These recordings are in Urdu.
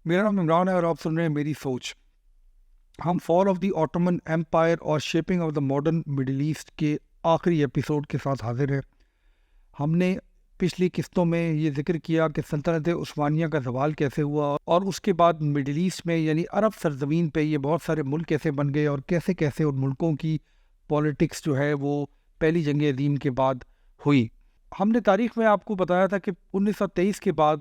میرا نام عمران ہے اور آپ سن رہے ہیں میری سوچ. ہم fall of the Ottoman empire اور shaping of the modern Middle East کے آخری ایپیسوڈ کے ساتھ حاضر ہیں. ہم نے پچھلی قسطوں میں یہ ذکر کیا کہ سلطنت عثمانیہ کا زوال کیسے ہوا اور اس کے بعد مڈل ایسٹ میں یعنی عرب سرزمین پہ یہ بہت سارے ملک کیسے بن گئے اور کیسے کیسے ان ملکوں کی پولیٹکس جو ہے وہ پہلی جنگ عظیم کے بعد ہوئی. ہم نے تاریخ میں آپ کو بتایا تھا کہ 1923 کے بعد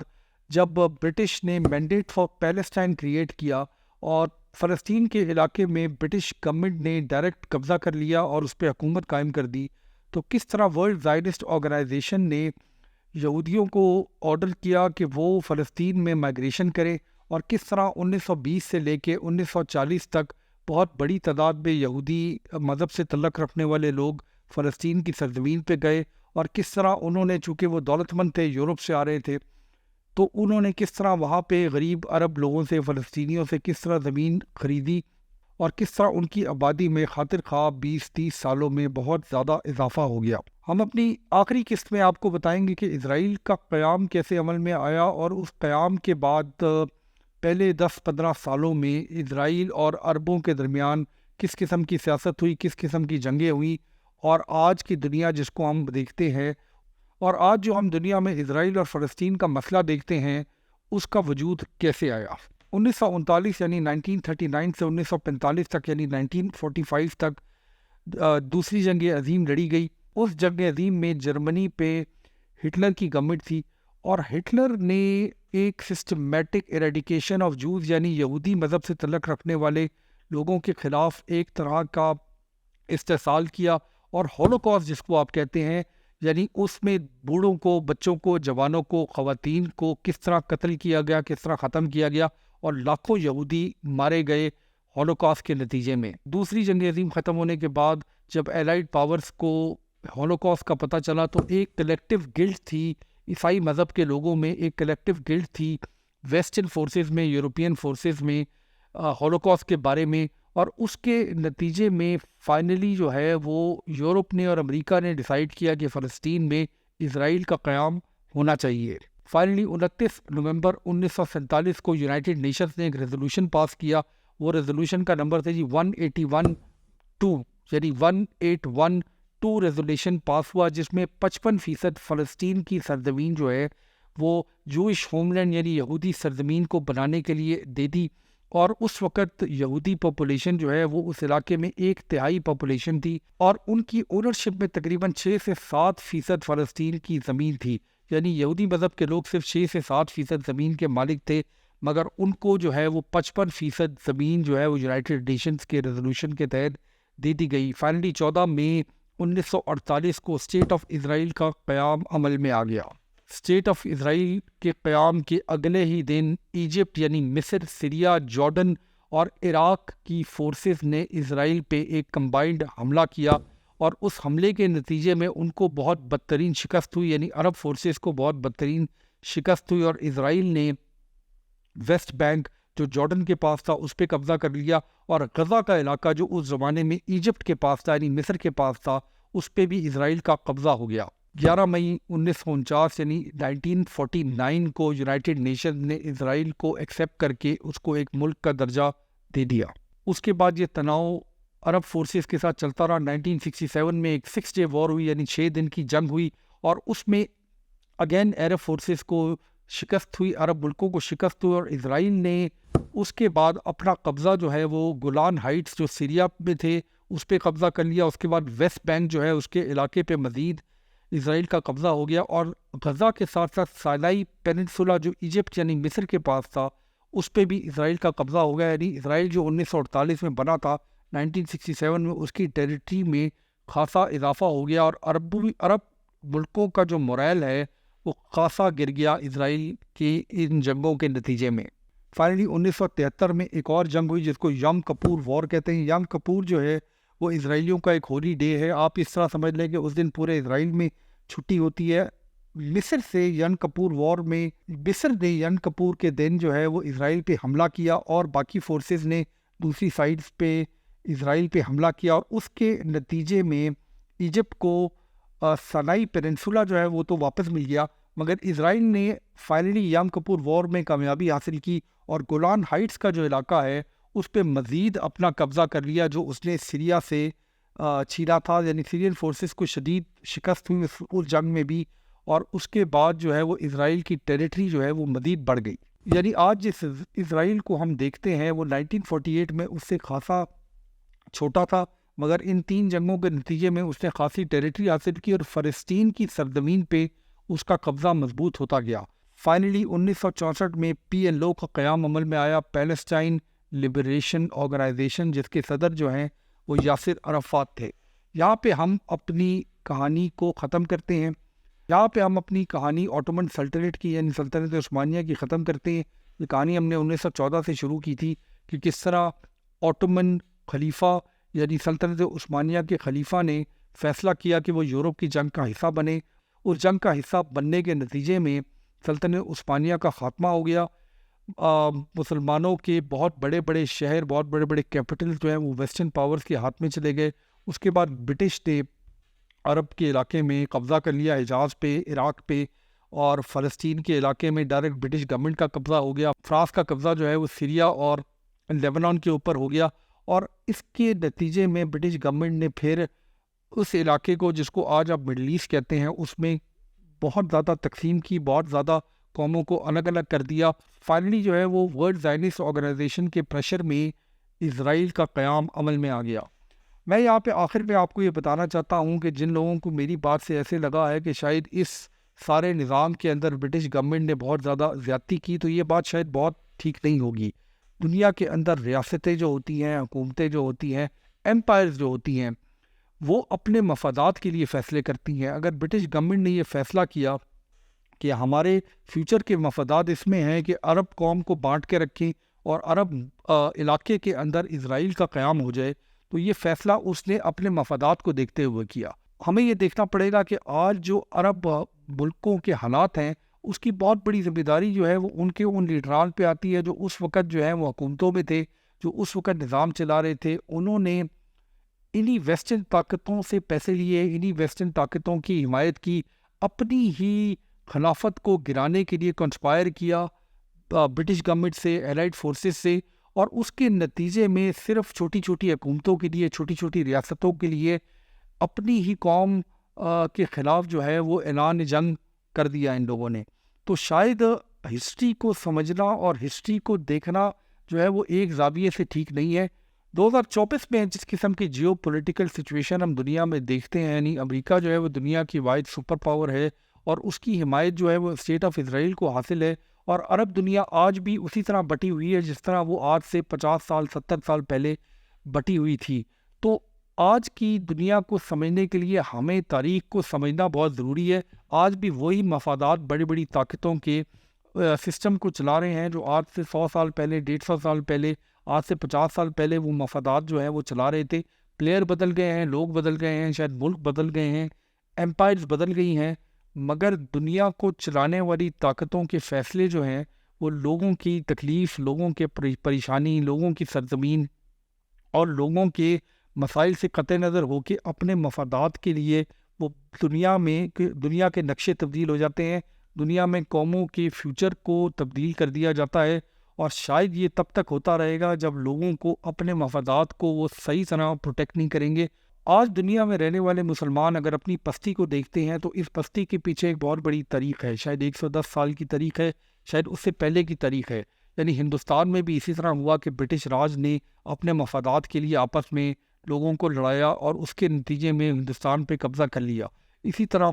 جب برٹش نے مینڈیٹ فار پیلسٹائن کریٹ کیا اور فلسطین کے علاقے میں برٹش گورنمنٹ نے ڈائریکٹ قبضہ کر لیا اور اس پہ حکومت قائم کر دی، تو کس طرح ورلڈ زائنسٹ آرگنائزیشن نے یہودیوں کو آرڈر کیا کہ وہ فلسطین میں مائگریشن کرے، اور کس طرح 1920 سے لے کے 1940 تک بہت بڑی تعداد میں یہودی مذہب سے تعلق رکھنے والے لوگ فلسطین کی سرزمین پہ گئے، اور کس طرح انہوں نے، چونکہ وہ دولت مند تھے، یورپ سے آ رہے تھے، تو انہوں نے کس طرح وہاں پہ غریب عرب لوگوں سے، فلسطینیوں سے کس طرح زمین خریدی، اور کس طرح ان کی آبادی میں خاطر خواہ 20-30 سالوں میں بہت زیادہ اضافہ ہو گیا. ہم اپنی آخری قسط میں آپ کو بتائیں گے کہ اسرائیل کا قیام کیسے عمل میں آیا، اور اس قیام کے بعد پہلے 10-15 سالوں میں اسرائیل اور عربوں کے درمیان کس قسم کی سیاست ہوئی، کس قسم کی جنگیں ہوئیں، اور آج کی دنیا جس کو ہم دیکھتے ہیں، اور آج جو ہم دنیا میں اسرائیل اور فلسطین کا مسئلہ دیکھتے ہیں، اس کا وجود کیسے آیا. 1939 یعنی 1939 سے 1945 تک یعنی 1945 تک دوسری جنگ عظیم لڑی گئی. اس جنگ عظیم میں جرمنی پہ ہٹلر کی گورنمنٹ تھی، اور ہٹلر نے ایک سسٹمیٹک ایریڈیکیشن آف جوز یعنی یہودی مذہب سے تعلق رکھنے والے لوگوں کے خلاف ایک طرح کا استحصال کیا، اور ہولوکاسٹ جس کو آپ کہتے ہیں، یعنی اس میں بوڑھوں کو، بچوں کو، جوانوں کو، خواتین کو کس طرح قتل کیا گیا، کس طرح ختم کیا گیا، اور لاکھوں یہودی مارے گئے ہولوکاسٹ کے نتیجے میں. دوسری جنگ عظیم ختم ہونے کے بعد جب الائڈ پاورز کو ہولوکاسٹ کا پتہ چلا، تو ایک کلیکٹیو گلٹ تھی عیسائی مذہب کے لوگوں میں، ایک کلیکٹیو گلٹ تھی ویسٹرن فورسز میں، یورپین فورسز میں ہولوکاسٹ کے بارے میں، اور اس کے نتیجے میں فائنلی جو ہے وہ یورپ نے اور امریکہ نے ڈیسائیڈ کیا کہ فلسطین میں اسرائیل کا قیام ہونا چاہیے. فائنلی 29 نومبر 1947 کو یونائٹڈ نیشنز نے ایک ریزولوشن پاس کیا. وہ ریزولوشن کا نمبر تھا 181-2 یعنی 1812 ریزولوشن پاس ہوا، جس میں 55% فلسطین کی سرزمین جو ہے وہ جوئش ہوم لینڈ یعنی یہودی سرزمین کو بنانے کے لیے دے دی. اور اس وقت یہودی پاپولیشن جو ہے وہ اس علاقے میں 1/3 پاپولیشن تھی، اور ان کی اونرشپ میں تقریباً 6 سے 7% فلسطین کی زمین تھی. یعنی یہودی مذہب کے لوگ صرف 6 سے 7% زمین کے مالک تھے، مگر ان کو جو ہے وہ 55% زمین جو ہے وہ یونائٹڈ نیشنز کے ریزولوشن کے تحت دے دی گئی. فائنلی 14 مئی 1948 کو اسٹیٹ آف اسرائیل کا قیام عمل میں آ گیا. اسٹیٹ آف اسرائیل کے قیام کے اگلے ہی دن ایجپٹ یعنی مصر، سیریا، جارڈن اور عراق کی فورسز نے اسرائیل پہ ایک کمبائنڈ حملہ کیا، اور اس حملے کے نتیجے میں ان کو بہت بدترین شکست ہوئی، یعنی عرب فورسز کو بہت بدترین شکست ہوئی، اور اسرائیل نے ویسٹ بینک جو جارڈن کے پاس تھا اس پہ قبضہ کر لیا، اور غزہ کا علاقہ جو اس زمانے میں ایجپٹ کے پاس تھا یعنی مصر کے پاس تھا، اس پہ بھی اسرائیل کا قبضہ ہو گیا. 11 مئی 1949 یعنی 1949 کو یونائٹڈ نیشنز نے اسرائیل کو ایکسیپٹ کر کے اس کو ایک ملک کا درجہ دے دیا. اس کے بعد یہ تناؤ عرب فورسز کے ساتھ چلتا رہا. 1967 میں ایک 6 ڈے وار ہوئی یعنی 6 دن کی جنگ ہوئی، اور اس میں اگین عرب فورسز کو شکست ہوئی، عرب ملکوں کو شکست ہوئی، اور اسرائیل نے اس کے بعد اپنا قبضہ جو ہے وہ گولان ہائٹس جو سیریا میں تھے اس پہ قبضہ کر لیا. اس کے بعد ویسٹ بینک جو ہے اس کے علاقے پہ مزید اسرائیل کا قبضہ ہو گیا، اور غزہ کے ساتھ ساتھ سینائی پیننسولا جو ایجپٹ یعنی مصر کے پاس تھا اس پہ بھی اسرائیل کا قبضہ ہو گیا. یعنی اسرائیل جو 1948 میں بنا تھا 1967 میں، اس کی ٹیریٹری میں خاصا اضافہ ہو گیا، اور عرب ملکوں کا جو مورائل ہے وہ خاصا گر گیا اسرائیل کی ان جنگوں کے نتیجے میں. فائنلی 1973 میں ایک اور جنگ ہوئی جس کو یوم کپور وار کہتے ہیں. یوم کپور جو ہے وہ اسرائیلیوں کا ایک ہولی ڈے ہے. آپ اس طرح سمجھ لیں کہ اس دن پورے اسرائیل میں چھٹی ہوتی ہے. مصر سے یوم کپور وار میں مصر نے یوم کپور کے دن جو ہے وہ اسرائیل پہ حملہ کیا، اور باقی فورسز نے دوسری سائڈز پہ اسرائیل پہ حملہ کیا، اور اس کے نتیجے میں ایجپٹ کو سینائی پیننسولا جو ہے وہ تو واپس مل گیا، مگر اسرائیل نے فائنلی یوم کپور وار میں کامیابی حاصل کی، اور گولان ہائٹس کا جو علاقہ ہے اس پہ مزید اپنا قبضہ کر لیا جو اس نے سیریا سے چھینا تھا. یعنی سیرین فورسز کو شدید شکست ہوئی اس جنگ میں بھی, اور اس کے بعد جو ہے وہ اسرائیل کی ٹیریٹری جو ہے وہ مزید بڑھ گئی. یعنی آج جس اسرائیل کو ہم دیکھتے ہیں وہ 1948 میں اس سے خاصا چھوٹا تھا, مگر ان 3 جنگوں کے نتیجے میں اس نے خاصی ٹیریٹری حاصل کی اور فلسطین کی سرزمین پہ اس کا قبضہ مضبوط ہوتا گیا. فائنلی 1964 میں PLO کا قیام عمل میں آیا, پیلسٹائن لبریشن آرگنائزیشن, جس کے صدر جو ہیں وہ یاسر عرفات تھے. یہاں پہ ہم اپنی کہانی کو ختم کرتے ہیں. یہاں پہ ہم اپنی کہانی آٹومن سلطنت کی یعنی سلطنت عثمانیہ کی ختم کرتے ہیں. یہ کہانی ہم نے 1914 سے شروع کی تھی کہ کس طرح آٹومن خلیفہ یعنی سلطنت عثمانیہ کے خلیفہ نے فیصلہ کیا کہ وہ یورپ کی جنگ کا حصہ بنے. اس جنگ کا حصہ بننے کے نتیجے میں سلطنت عثمانیہ کا خاتمہ ہو گیا. مسلمانوں کے بہت بڑے بڑے شہر, بہت بڑے بڑے کیپٹل جو ہیں وہ ویسٹرن پاورز کے ہاتھ میں چلے گئے. اس کے بعد برٹش نے عرب کے علاقے میں قبضہ کر لیا, حجاز پہ, عراق پہ, اور فلسطین کے علاقے میں ڈائریکٹ برٹش گورنمنٹ کا قبضہ ہو گیا. فرانس کا قبضہ جو ہے وہ سیریا اور لیبنان کے اوپر ہو گیا, اور اس کے نتیجے میں برٹش گورنمنٹ نے پھر اس علاقے کو جس کو آج آپ مڈل ایسٹ کہتے ہیں اس میں بہت زیادہ تقسیم کی, بہت زیادہ قوموں کو الگ الگ کر دیا. فائنلی جو ہے وہ ورلڈ زائنسٹ آرگنائزیشن کے پریشر میں اسرائیل کا قیام عمل میں آ گیا. میں یہاں پہ آخر میں آپ کو یہ بتانا چاہتا ہوں کہ جن لوگوں کو میری بات سے ایسے لگا ہے کہ شاید اس سارے نظام کے اندر برٹش گورنمنٹ نے بہت زیادہ زیادتی کی, تو یہ بات شاید بہت ٹھیک نہیں ہوگی. دنیا کے اندر ریاستیں جو ہوتی ہیں, حکومتیں جو ہوتی ہیں, ایمپائرز جو ہوتی ہیں, وہ اپنے مفادات کے لیے فیصلے کرتی ہیں. اگر برٹش گورنمنٹ نے یہ فیصلہ کیا کہ ہمارے فیوچر کے مفادات اس میں ہیں کہ عرب قوم کو بانٹ کے رکھیں اور عرب علاقے کے اندر اسرائیل کا قیام ہو جائے, تو یہ فیصلہ اس نے اپنے مفادات کو دیکھتے ہوئے کیا. ہمیں یہ دیکھنا پڑے گا کہ آج جو عرب ملکوں کے حالات ہیں اس کی بہت بڑی ذمہ داری جو ہے وہ ان لیڈران پہ آتی ہے جو اس وقت جو ہے وہ حکومتوں میں تھے, جو اس وقت نظام چلا رہے تھے. انہوں نے انہی ویسٹرن طاقتوں سے پیسے لیے, انہی ویسٹرن طاقتوں کی حمایت کی, اپنی ہی خلافت کو گرانے کے لیے کنسپائر کیا برٹش گورنمنٹ سے, الائڈ فورسز سے, اور اس کے نتیجے میں صرف چھوٹی چھوٹی حکومتوں کے لیے, چھوٹی چھوٹی ریاستوں کے لیے اپنی ہی قوم کے خلاف جو ہے وہ اعلان جنگ کر دیا ان لوگوں نے. تو شاید ہسٹری کو سمجھنا اور ہسٹری کو دیکھنا جو ہے وہ ایک زاویے سے ٹھیک نہیں ہے. 2024 میں جس قسم کی جیو پولیٹیکل سچویشن ہم دنیا میں دیکھتے ہیں, یعنی امریکہ جو ہے وہ دنیا کی واحد سپر پاور ہے اور اس کی حمایت جو ہے وہ اسٹیٹ آف اسرائیل کو حاصل ہے, اور عرب دنیا آج بھی اسی طرح بٹی ہوئی ہے جس طرح وہ آج سے 50 سال 70 سال پہلے بٹی ہوئی تھی. تو آج کی دنیا کو سمجھنے کے لیے ہمیں تاریخ کو سمجھنا بہت ضروری ہے. آج بھی وہی مفادات بڑی بڑی طاقتوں کے سسٹم کو چلا رہے ہیں جو آج سے 100 سال پہلے, 150 سال پہلے, آج سے 50 سال پہلے وہ مفادات جو ہیں وہ چلا رہے تھے. پلیئر بدل گئے ہیں, لوگ بدل گئے ہیں, شاید ملک بدل گئے ہیں, ایمپائرز بدل گئی ہیں, مگر دنیا کو چلانے والی طاقتوں کے فیصلے جو ہیں وہ لوگوں کی تکلیف, لوگوں کے پریشانی, لوگوں کی سرزمین اور لوگوں کے مسائل سے قطع نظر ہو کے اپنے مفادات کے لیے وہ دنیا کے نقشے تبدیل ہو جاتے ہیں, دنیا میں قوموں کے فیوچر کو تبدیل کر دیا جاتا ہے. اور شاید یہ تب تک ہوتا رہے گا جب لوگوں کو اپنے مفادات کو وہ صحیح طرح پروٹیکٹ نہیں کریں گے. آج دنیا میں رہنے والے مسلمان اگر اپنی پستی کو دیکھتے ہیں تو اس پستی کے پیچھے ایک بہت بڑی تاریخ ہے, شاید 110 سال کی تاریخ ہے, شاید اس سے پہلے کی تاریخ ہے. یعنی ہندوستان میں بھی اسی طرح ہوا کہ برٹش راج نے اپنے مفادات کے لیے آپس میں لوگوں کو لڑایا اور اس کے نتیجے میں ہندوستان پہ قبضہ کر لیا. اسی طرح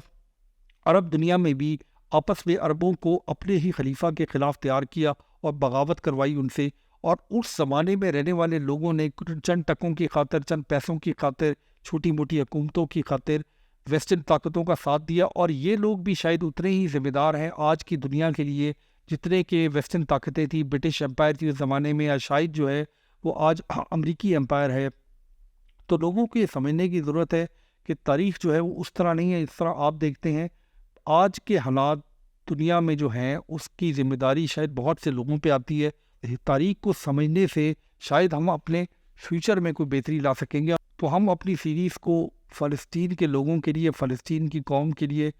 عرب دنیا میں بھی آپس میں عربوں کو اپنے ہی خلیفہ کے خلاف تیار کیا اور بغاوت کروائی ان سے, اور اس زمانے میں رہنے والے لوگوں نے چند ٹکوں کی خاطر, چند پیسوں کی خاطر, چھوٹی موٹی حکومتوں کی خاطر ویسٹرن طاقتوں کا ساتھ دیا. اور یہ لوگ بھی شاید اتنے ہی ذمہ دار ہیں آج کی دنیا کے لیے جتنے کہ ویسٹرن طاقتیں تھیں, برٹش امپائر تھی اس زمانے میں, یا شاید جو ہے وہ آج امریکی امپائر ہے. تو لوگوں کو یہ سمجھنے کی ضرورت ہے کہ تاریخ جو ہے وہ اس طرح نہیں ہے اس طرح آپ دیکھتے ہیں. آج کے حالات دنیا میں جو ہیں اس کی ذمہ داری شاید بہت سے لوگوں پہ آتی ہے. تاریخ کو سمجھنے سے شاید ہم اپنے فیوچر میں کوئی بہتری لا سکیں گے. تو ہم اپنی سیریز کو فلسطین کے لوگوں کے لیے, فلسطین کی قوم کے لیے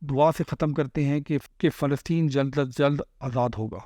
دعا سے ختم کرتے ہیں کہ فلسطین جلد از جلد آزاد ہوگا.